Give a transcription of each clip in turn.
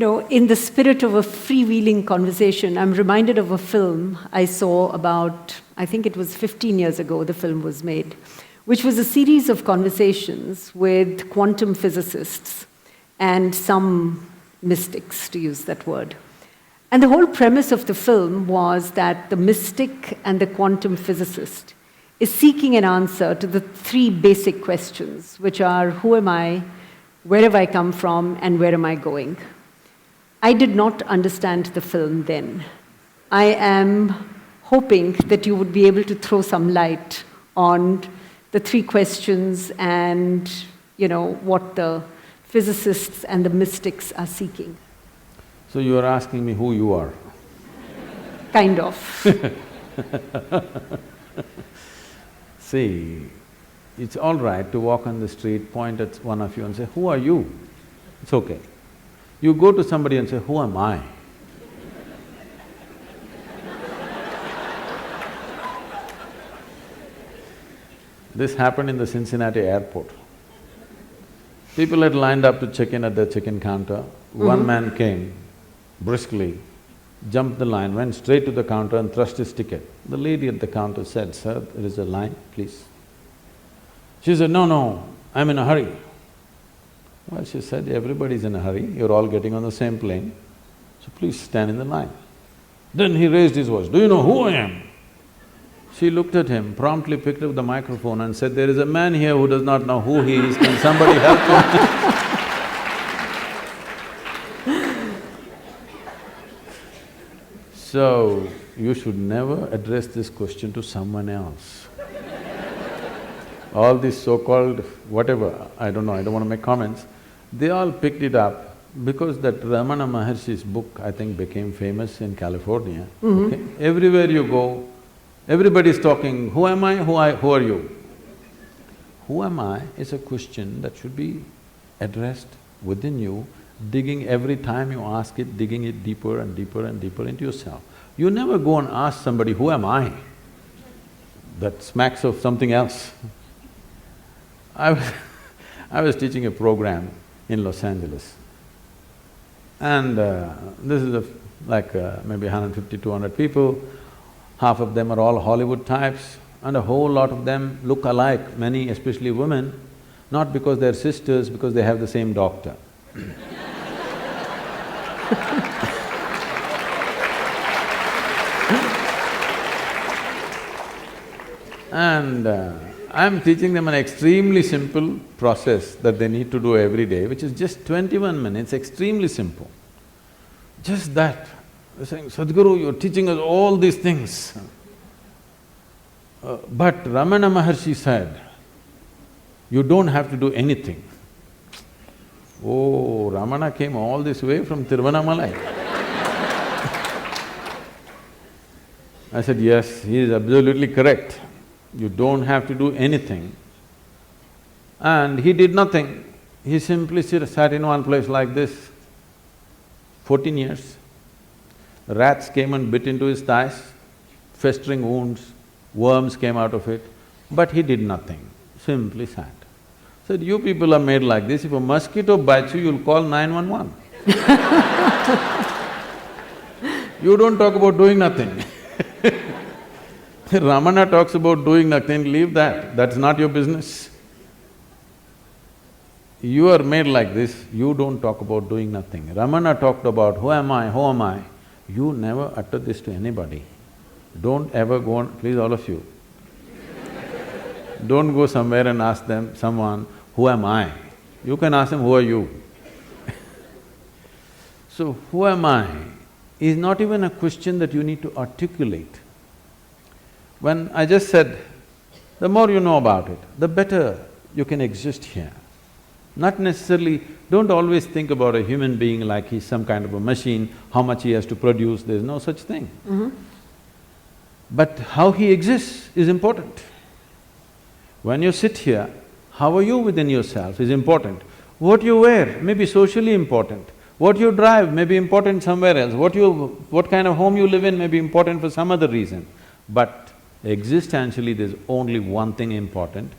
in the spirit of a freewheeling conversation, I'm reminded of a film I saw about, I think it was 15 years ago, the film was made, which was a series of conversations with quantum physicists and some mystics, to use that word. And the whole premise of the film was that the mystic and the quantum physicist is seeking an answer to the three basic questions, which are, who am I, where have I come from, and where am I going? I did not understand the film then. I am hoping that you would be able to throw some light on the three questions and, what the physicists and the mystics are seeking. So you are asking me who you are? Kind of. See, it's all right to walk on the street, point at one of you and say, who are you? It's okay. You go to somebody and say, who am I? This happened in the Cincinnati airport. People had lined up to check in at the check-in counter. One man came briskly, jumped the line, went straight to the counter and thrust his ticket. The lady at the counter said, sir, there is a line, please. She said, no, I'm in a hurry. Well, she said, everybody's in a hurry, you're all getting on the same plane, so please stand in the line. Then he raised his voice, do you know who I am? She looked at him, promptly picked up the microphone and said, there is a man here who does not know who he is, can somebody help him? So, you should never address this question to someone else. All these so-called whatever, I don't know, I don't want to make comments, they all picked it up because that Ramana Maharshi's book, I think, became famous in California. Okay? Everywhere you go, everybody's talking, who am I, who are you? Who am I is a question that should be addressed within you, digging every time you ask it, digging it deeper and deeper and deeper into yourself. You never go and ask somebody, who am I? That smacks of something else. I was teaching a program in Los Angeles and this is maybe 150, 200 people. Half of them are all Hollywood types and a whole lot of them look alike, many especially women, not because they're sisters, because they have the same doctor. And I'm teaching them an extremely simple process that they need to do every day, which is just 21 minutes, extremely simple. Just that. They're saying, Sadhguru, you're teaching us all these things. But Ramana Maharshi said, you don't have to do anything. Oh, Ramana came all this way from Tiruvannamalai. I said, yes, he is absolutely correct. You don't have to do anything. And he did nothing. He simply sat in one place like this, 14 years. Rats came and bit into his thighs, festering wounds, worms came out of it, but he did nothing, simply sat. Said, you people are made like this, if a mosquito bites you, you'll call 911. You don't talk about doing nothing. Ramana talks about doing nothing, leave that, that's not your business. You are made like this, you don't talk about doing nothing. Ramana talked about, who am I, who am I? You never utter this to anybody. Don't ever go on… please all of you, don't go somewhere and ask someone, who am I? You can ask them, who are you? So, who am I is not even a question that you need to articulate. When I just said, the more you know about it, the better you can exist here. Not necessarily… don't always think about a human being like he's some kind of a machine, how much he has to produce, there's no such thing. But how he exists is important. When you sit here, how are you within yourself is important. What you wear may be socially important. What you drive may be important somewhere else. What kind of home you live in may be important for some other reason. But existentially, there's only one thing important,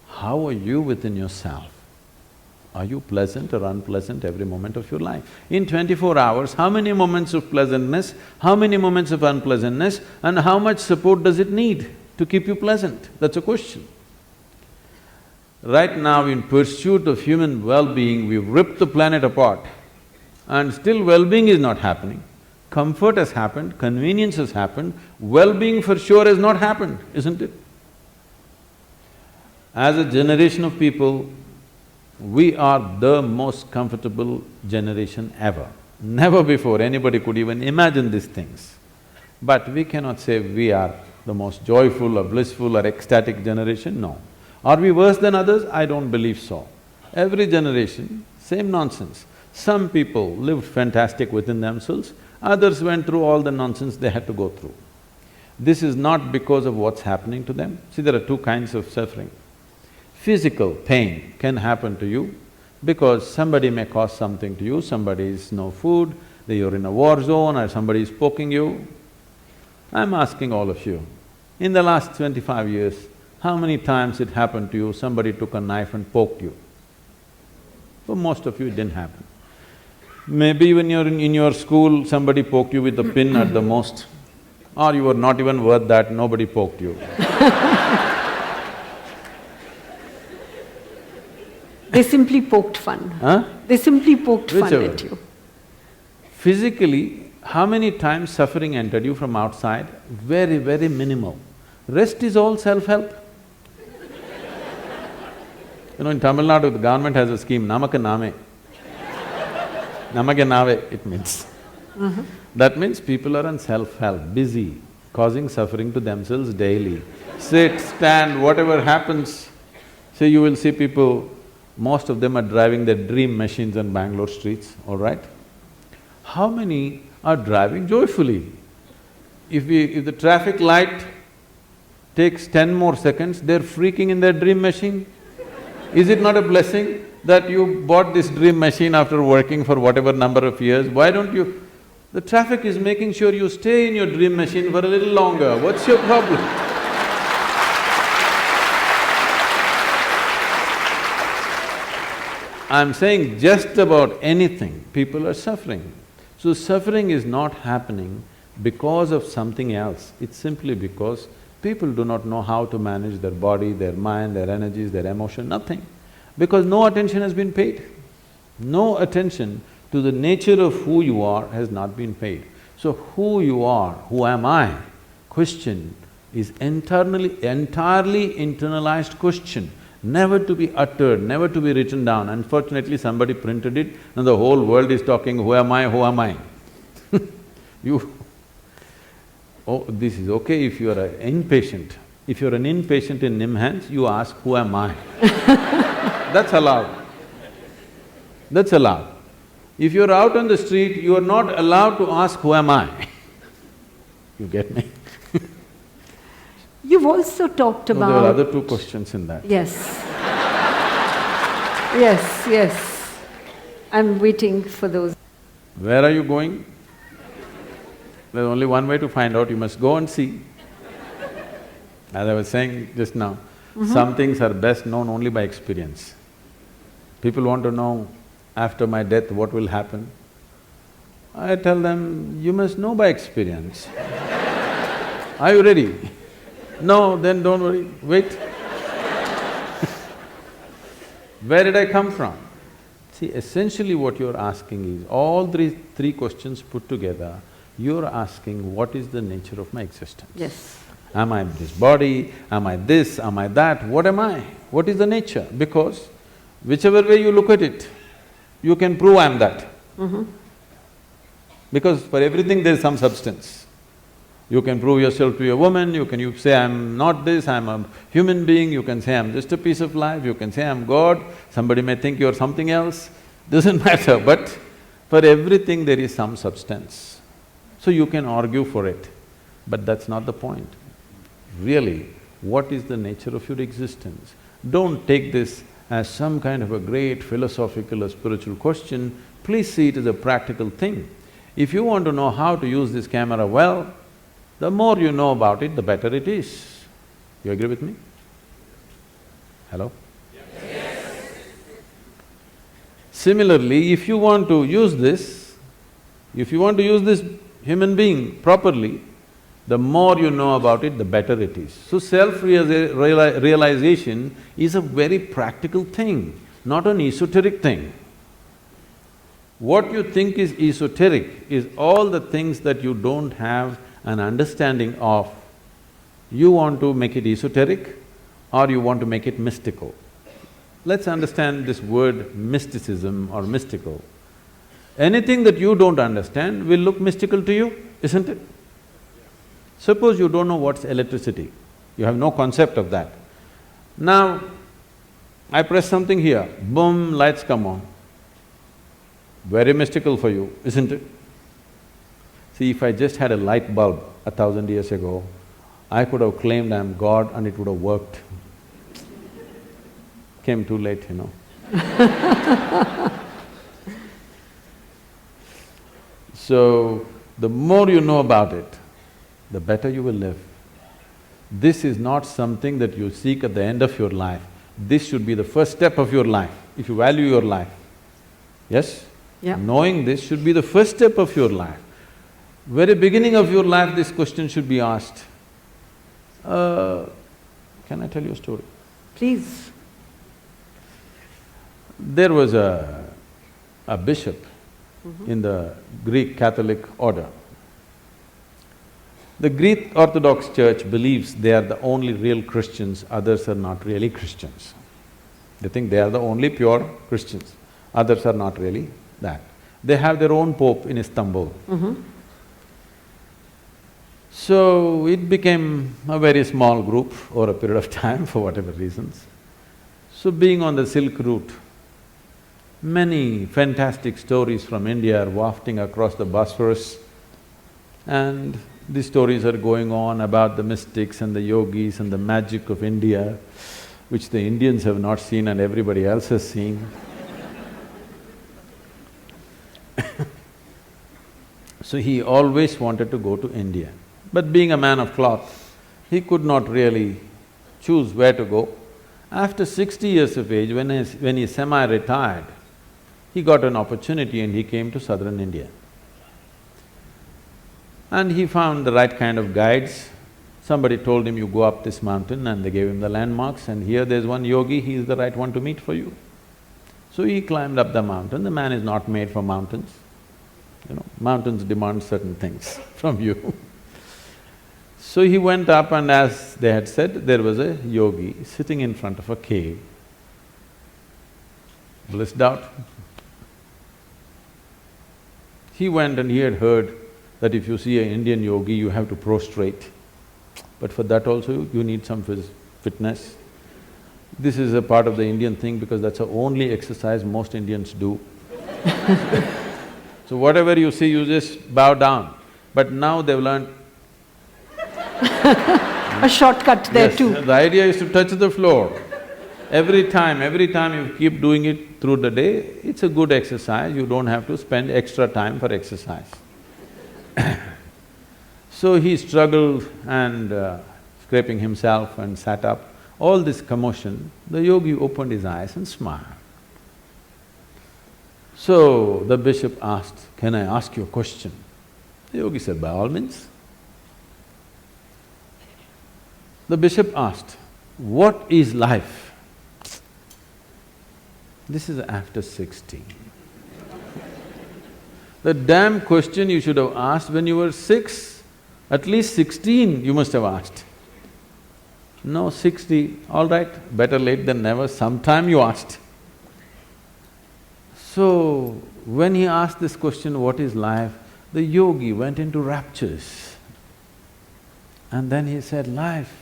how are you within yourself? Are you pleasant or unpleasant every moment of your life? In 24 hours, how many moments of pleasantness, how many moments of unpleasantness, and how much support does it need to keep you pleasant? That's a question. Right now, in pursuit of human well-being, we've ripped the planet apart and still well-being is not happening. Comfort has happened, convenience has happened, well-being for sure has not happened, isn't it? As a generation of people, we are the most comfortable generation ever. Never before anybody could even imagine these things. But we cannot say we are the most joyful or blissful or ecstatic generation, no. Are we worse than others? I don't believe so. Every generation, same nonsense. Some people lived fantastic within themselves, others went through all the nonsense they had to go through. This is not because of what's happening to them. See, there are two kinds of suffering. Physical pain can happen to you because somebody may cause something to you, somebody is no food, you're in a war zone or somebody is poking you. I'm asking all of you, in the last 25 years, how many times it happened to you, somebody took a knife and poked you? For most of you, it didn't happen. Maybe when you're in your school, somebody poked you with a pin at the most, or you were not even worth that, nobody poked you. They simply poked fun. Huh? They simply poked Whichever. fun at you. Physically, how many times suffering entered you from outside? Very, very minimal. Rest is all self-help. In Tamil Nadu, the government has a scheme, Namaka Name. Namake Nave, it means. That means people are on self-help, busy, causing suffering to themselves daily. Sit, stand, whatever happens. So you will see people, most of them are driving their dream machines on Bangalore streets, all right? How many are driving joyfully? If the traffic light takes 10 more seconds, they're freaking in their dream machine. Is it not a blessing that you bought this dream machine after working for whatever number of years? Why don't you… The traffic is making sure you stay in your dream machine for a little longer. What's your problem? I'm saying just about anything, people are suffering. So suffering is not happening because of something else, it's simply because people do not know how to manage their body, their mind, their energies, their emotion, nothing. Because no attention has been paid. No attention to the nature of who you are has not been paid. So who you are, who am I, question is entirely internalized question, never to be uttered, never to be written down. Unfortunately, somebody printed it and the whole world is talking, who am I, who am I? Oh, this is okay if you are an inpatient. If you're an inpatient in NIMHANS, you ask, who am I? That's allowed. That's allowed. If you're out on the street, you are not allowed to ask, who am I? You get me? You've also talked about… No, there are other two questions in that. Yes. Yes. I'm waiting for those. Where are you going? There's only one way to find out, you must go and see. As I was saying just now, some things are best known only by experience. People want to know, after my death, what will happen? I tell them, you must know by experience. Are you ready? No, then don't worry, wait. Where did I come from? See, essentially what you're asking is, all three questions put together, you're asking, what is the nature of my existence? Yes. Am I this body? Am I this? Am I that? What am I? What is the nature? Because whichever way you look at it, you can prove I'm that. Because for everything there is some substance. You can prove yourself to be a woman, you say I'm not this, I'm a human being, you can say I'm just a piece of life, you can say I'm God, somebody may think you're something else, doesn't matter, but for everything there is some substance. So you can argue for it, but that's not the point. Really, what is the nature of your existence? Don't take this as some kind of a great philosophical or spiritual question, please see it as a practical thing. If you want to know how to use this camera well, the more you know about it, the better it is. You agree with me? Hello? Yes. Similarly, if you want to use this, if you want to use this human being properly, the more you know about it, the better it is. So self-realization is a very practical thing, not an esoteric thing. What you think is esoteric is all the things that you don't have an understanding of. You want to make it esoteric or you want to make it mystical. Let's understand this word mysticism or mystical. Anything that you don't understand will look mystical to you, isn't it? Suppose you don't know what's electricity, you have no concept of that. Now, I press something here, boom, lights come on. Very mystical for you, isn't it? See, if I just had a light bulb 1,000 years ago, I could have claimed I'm God and it would have worked. Came too late, you know. So, the more you know about it, the better you will live. This is not something that you seek at the end of your life. This should be the first step of your life, if you value your life. Yes? Yeah. Knowing this should be the first step of your life. Very beginning of your life, this question should be asked. Can I tell you a story? Please. There was a bishop in the Greek Catholic order. The Greek Orthodox Church believes they are the only real Christians, others are not really Christians. They think they are the only pure Christians, others are not really that. They have their own pope in Istanbul. So, it became a very small group over a period of time for whatever reasons. So, being on the Silk Route, many fantastic stories from India are wafting across the Bosphorus, and these stories are going on about the mystics and the yogis and the magic of India, which the Indians have not seen and everybody else has seen. So he always wanted to go to India. But being a man of cloth, he could not really choose where to go. After 60 years of age, when he semi-retired, he got an opportunity and he came to southern India. And he found the right kind of guides. Somebody told him, you go up this mountain, and they gave him the landmarks, and here there's one yogi, he is the right one to meet for you. So he climbed up the mountain. The man is not made for mountains. You know, mountains demand certain things from you. So he went up, and as they had said, there was a yogi sitting in front of a cave, blissed out. He went and he had heard that if you see an Indian yogi, you have to prostrate. But for that also, you need some fitness. This is a part of the Indian thing because that's the only exercise most Indians do. So whatever you see, you just bow down. But now they've learned… A shortcut there Yes, too. the idea is to touch the floor. Every time you keep doing it through the day, it's a good exercise, you don't have to spend extra time for exercise. So he struggled and scraping himself and sat up. All this commotion, the yogi opened his eyes and smiled. So the bishop asked, can I ask you a question? The yogi said, by all means. The bishop asked, what is life? This is after 60. The damn question you should have asked when you were 6, at least 16 you must have asked. No, 60, all right, better late than never, sometime you asked. So, when he asked this question, what is life, the yogi went into raptures. And then he said, life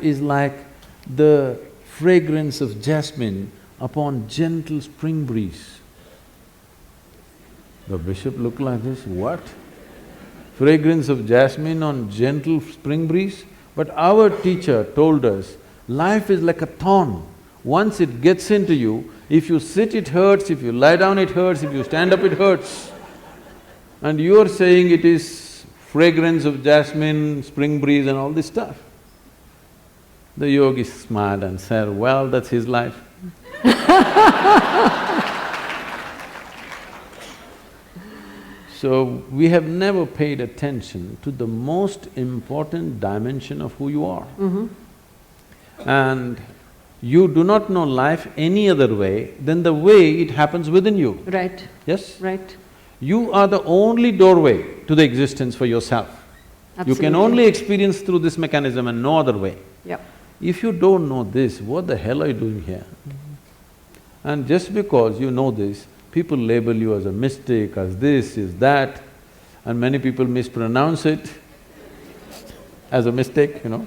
is like the fragrance of jasmine upon gentle spring breeze. The bishop looked like this, what? Fragrance of jasmine on gentle spring breeze? But our teacher told us, life is like a thorn. Once it gets into you, if you sit it hurts, if you lie down it hurts, if you stand up it hurts. And you are saying it is fragrance of jasmine, spring breeze and all this stuff. The yogi smiled and said, well, that's his life. So, we have never paid attention to the most important dimension of who you are. And you do not know life any other way than the way it happens within you. Right. Yes? Right. You are the only doorway to the existence for yourself. Absolutely. You can only experience through this mechanism and no other way. Yep. If you don't know this, what the hell are you doing here? And just because you know this, people label you as a mystic, as this, as that, and many people mispronounce it as a mistake, you know.